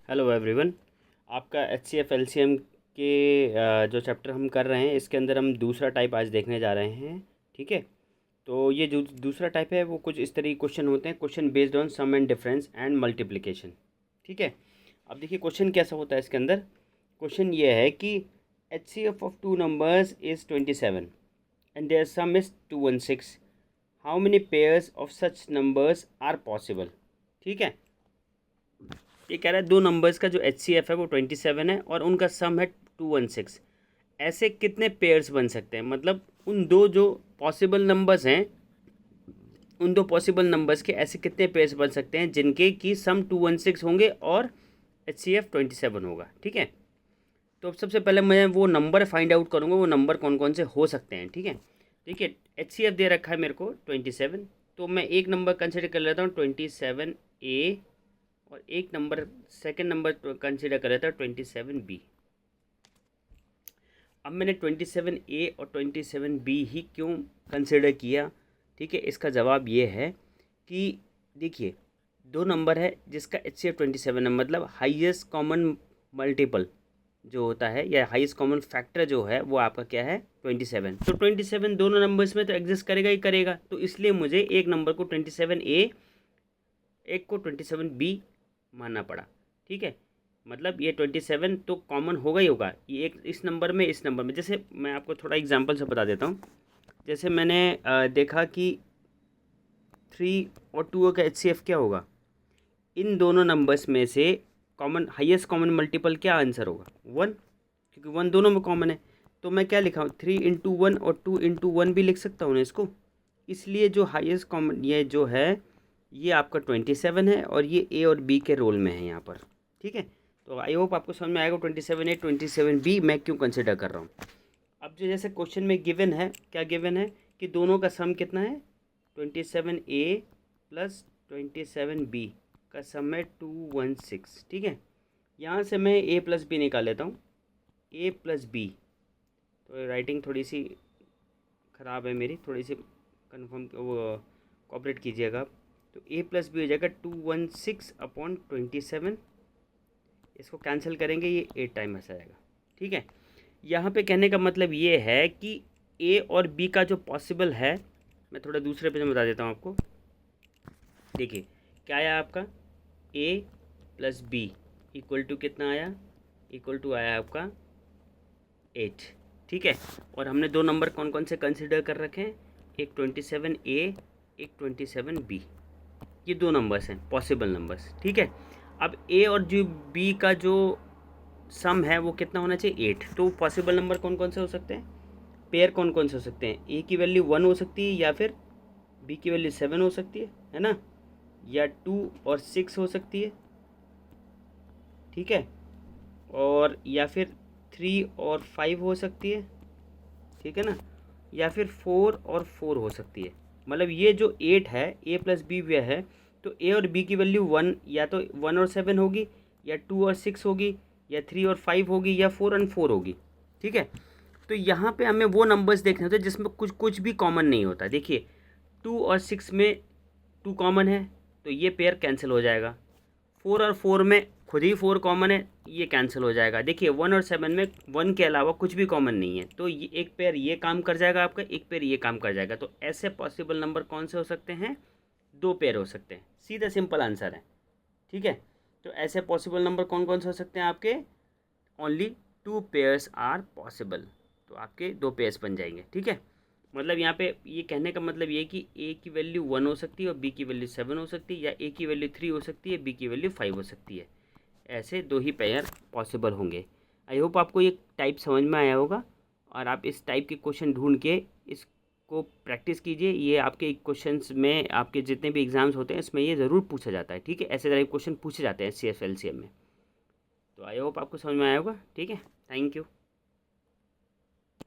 Hello everyone. आपका H C F L C M के जो चैप्टर हम कर रहे हैं इसके अंदर हम दूसरा टाइप आज देखने जा रहे हैं। ठीक है, तो ये जो दूसरा टाइप है वो कुछ इस तरह क्वेश्चन होते हैं, question based on sum and difference and multiplication. ठीक है, अब देखिए क्वेश्चन कैसा होता है इसके अंदर। क्वेश्चन ये है कि H C F of two numbers is 27 and their sum is 216। How many pairs of such numbers are possible. ठीक है, ये कह रहा है दो नंबर्स का जो एच सी एफ है वो 27 है और उनका सम है 216। ऐसे कितने पेयर्स बन सकते हैं, मतलब उन दो जो पॉसिबल नंबर्स हैं, उन दो पॉसिबल नंबर्स के ऐसे कितने पेयर्स बन सकते हैं जिनके की सम 216 होंगे और एच सी एफ 27 होगा। ठीक है, तो अब सबसे पहले मैं वो नंबर फाइंड आउट करूँगा, वो नंबर कौन कौन से हो सकते हैं। ठीक है, देखिए एच सी एफ दे रखा है मेरे को 27, तो मैं एक नंबर कंसिडर कर लेता हूँ 27A और एक नंबर सेकंड नंबर कंसिडर कर लेता हूँ 27B। अब मैंने 27A और 27B ही क्यों कंसिडर किया, ठीक है, इसका जवाब ये है कि देखिए दो नंबर है जिसका एच सी एफ 27 है, मतलब हाईएस्ट कॉमन मल्टीपल जो होता है या हाईएस्ट कॉमन फैक्टर जो है वो आपका क्या है 27। तो 27 दोनों नंबर्स में तो एग्जिस्ट करेगा ही करेगा, तो इसलिए मुझे एक नंबर को 27A, एक को 27B मानना पड़ा। ठीक है, मतलब ये 27 तो कॉमन होगा ही होगा, ये एक इस नंबर में इस नंबर में। जैसे मैं आपको थोड़ा एग्जांपल से बता देता हूँ। जैसे मैंने देखा कि 3 और 2 का एच सी एफ क्या होगा, इन दोनों नंबर्स में से कॉमन हाईएस्ट कॉमन मल्टीपल क्या आंसर होगा 1, क्योंकि 1 दोनों में कॉमन है। तो मैं क्या लिखा हूँ 3 इंटू 1 और 2 इंटू 1 भी लिख सकता हूँ ना इसको। इसलिए जो हाईएस्ट कॉमन ये जो है ये आपका 27 है और ये ए और बी के रोल में है यहाँ पर। ठीक है, तो आई होप आपको समझ में आएगा 27A 27B मैं क्यों कंसिडर कर रहा हूँ। अब जो जैसे क्वेश्चन में गिवन है, क्या गिवन है कि दोनों का सम कितना है 27A प्लस 27B का सम है 216। ठीक है, यहाँ से मैं A प्लस बी निकाल लेता हूँ, A प्लस बी। तो राइटिंग थोड़ी सी ख़राब है मेरी, थोड़ी सी कन्फर्म वो कॉपरेट कीजिएगा आप। तो A प्लस बी हो जाएगा 216/27। इसको कैंसिल करेंगे, ये 8 टाइम आ जाएगा। ठीक है, यहाँ पे कहने का मतलब ये है कि A और B का जो पॉसिबल है, मैं थोड़ा दूसरे पे बता देता हूँ आपको। देखिए क्या आया आपका A plus B equal to कितना आया, इक्वल टू आया आपका 8। ठीक है, और हमने दो नंबर कौन कौन से कंसिडर कर रखे हैं, एक 27A, एक 27B। ये दो नंबर्स हैं पॉसिबल नंबर्स। ठीक है, अब A और जो B का जो सम है वो कितना होना चाहिए 8। तो पॉसिबल नंबर कौन कौन से हो सकते हैं, पेयर कौन कौन से हो सकते हैं, A की वैल्यू 1 हो सकती है या फिर B की वैल्यू 7 हो सकती है ना, या 2 और 6 हो सकती है। ठीक है, और या फिर 3 और 5 हो सकती है। ठीक है ना, या फिर 4 और 4 हो सकती है। मतलब ये जो 8 है A प्लस बी वे है, तो A और B की वैल्यू 1 या तो 1 और 7 होगी, या 2 और 6 होगी, या 3 और 5 होगी, या 4 और 4 होगी। ठीक है, तो यहाँ पे हमें वो नंबर्स देखने होते हैं जिसमें कुछ कुछ भी कॉमन नहीं होता। देखिए 2 और 6 में 2 कॉमन है तो ये पेयर कैंसिल हो जाएगा। 4 और 4 में खुद ही 4 कॉमन है, ये कैंसिल हो जाएगा। देखिए 1 और 7 में 1 के अलावा कुछ भी कॉमन नहीं है, तो ये एक पेयर ये काम कर जाएगा आपका, एक पेयर ये काम कर जाएगा। तो ऐसे पॉसिबल नंबर कौन से हो सकते हैं, दो पेयर हो सकते हैं। सीधा सिंपल आंसर है। ठीक है, तो ऐसे पॉसिबल नंबर कौन कौन से हो सकते हैं आपके, ओनली 2 पेयर्स आर पॉसिबल। तो आपके दो पेयर्स बन जाएंगे। ठीक है, मतलब यहाँ पे ये कहने का मतलब ये कि A की वैल्यू 1 हो सकती है और B की वैल्यू 7 हो सकती है, या A की वैल्यू 3 हो सकती है, B की वैल्यू 5 हो सकती है। ऐसे दो ही पेयर पॉसिबल होंगे। आई होप आपको ये टाइप समझ में आया होगा और आप इस टाइप के क्वेश्चन ढूंढ के इसको प्रैक्टिस कीजिए। ये आपके क्वेश्चंस में, आपके जितने भी एग्जाम्स होते हैं इसमें ये ज़रूर पूछा जाता है। ठीक है, ऐसे टाइप क्वेश्चन पूछे जाते हैं CFLCM में। तो आई होप आपको समझ में आया होगा। ठीक है, थैंक यू।